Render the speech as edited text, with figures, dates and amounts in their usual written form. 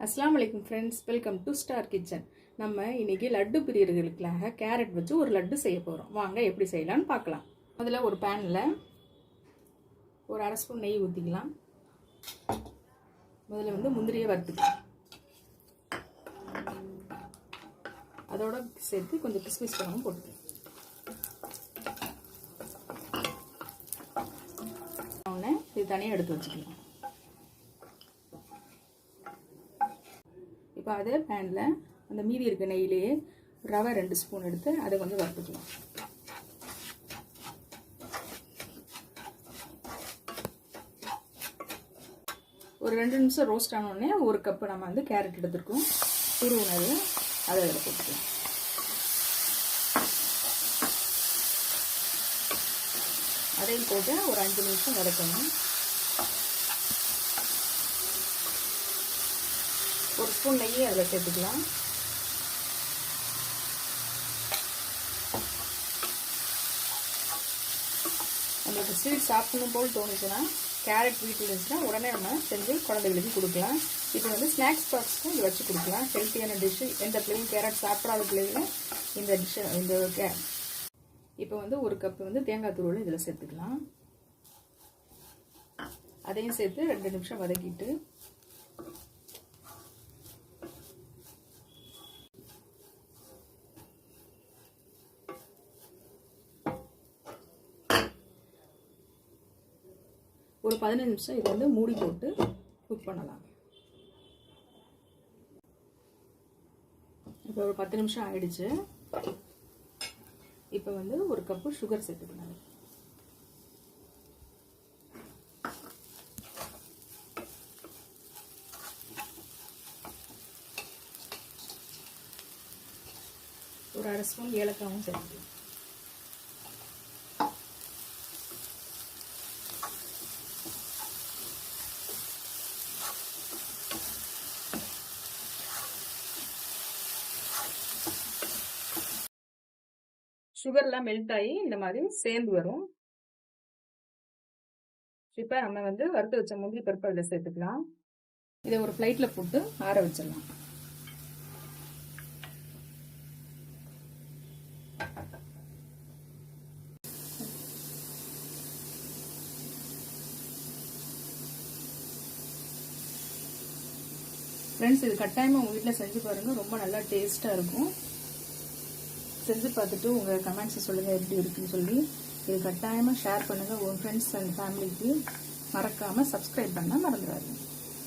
அஸ்ஸலாமு அலைக்கும் friends, welcome to star kitchen. நம்ம இன்னைக்கு லட்டு பிரியர்களுக்காக கேரட் வச்சு ஒரு லட்டு செய்ய போகிறோம். வாங்க எப்படி செய்யலான்னு பார்க்கலாம். முதல்ல ஒரு பேனில் ஒரு அரை ஸ்பூன் நெய் ஊற்றிக்கலாம். முதல்ல முந்திரியை வறுத்துக்கலாம். அதோட சேர்த்து கொஞ்சம் கிஸ்மிஸ் பழமும் போட்டுக்கலாம். இது தனியாக எடுத்து வச்சுக்கலாம். இப்போ அதே பேனில் அந்த மீதி இருக்க நெய்யிலேயே ரவை 2 ஸ்பூன் எடுத்து அதை கொஞ்சம் வறுத்துக்கலாம். ஒரு 2 நிமிஷம் ரோஸ்ட் ஆனோடனே ஒரு கப்பு நம்ம கேரட் எடுத்துருக்கோம், துருவுனது அதை அதில் போட்டுக்கலாம். அதையும் போட்டு ஒரு 5 நிமிஷம் வதக்கணும். ஒரு ஸ்பூன் நெய்யை அதில் சேர்த்துக்கலாம். நம்மளுக்கு ஸ்வீட் சாப்பிடணும் போல் தோணுச்சுன்னா கேரட் வீட்டில் இருந்துச்சுன்னா உடனே நம்ம செஞ்சு குழந்தைகளுக்கு கொடுக்கலாம். இப்போ ஸ்நாக்ஸ் பாக்ஸ்க்கும் இது வச்சு கொடுக்கலாம். ஹெல்த்தியான டிஷ்ஷு. எந்த பிள்ளையும் கேரட் சாப்பிடாத பிள்ளைகளும் இந்த டிஷ்ஷை இப்போ ஒரு கப்பு தேங்காய் துருவல் இதில் சேர்த்துக்கலாம். அதையும் சேர்த்து 2 நிமிஷம் வதக்கிட்டு ஒரு 15 நிமிஷம் இதை மூடி போட்டு குக் பண்ணலாம். இப்போ ஒரு 10 நிமிஷம் ஆயிடுச்சு. இப்போ ஒரு கப்பு சுகர் சேர்த்துக்கலாம். ஒரு அரை ஸ்பூன் ஏலக்காவும் சேர்த்துக்கலாம். சுகர்லாம் மெல்ட் ஆகி இந்த மாதிரி சேர்ந்து வரும். இப்போ நம்ம வறுத்து வச்ச முந்திரி பருப்பு அதில் சேர்த்துக்கலாம். இதை ஒரு பிளேட்ல போட்டு ஆற வச்சிடலாம். ஃப்ரெண்ட்ஸ், இது கட்டாயமாக உங்கள் வீட்டில் செஞ்சு பாருங்கள். ரொம்ப நல்லா டேஸ்ட்டாக இருக்கும். செஞ்சு பார்த்துட்டு உங்கள் கமெண்ட்ஸை சொல்லுங்கள் எப்படி இருக்குன்னு சொல்லி. இது கட்டாயமாக ஷேர் பண்ணுங்கள் உங்கள் ஃப்ரெண்ட்ஸ் அண்ட் ஃபேமிலிக்கு. மறக்காமல் சப்ஸ்கிரைப் பண்ண மறந்துடாதீங்க.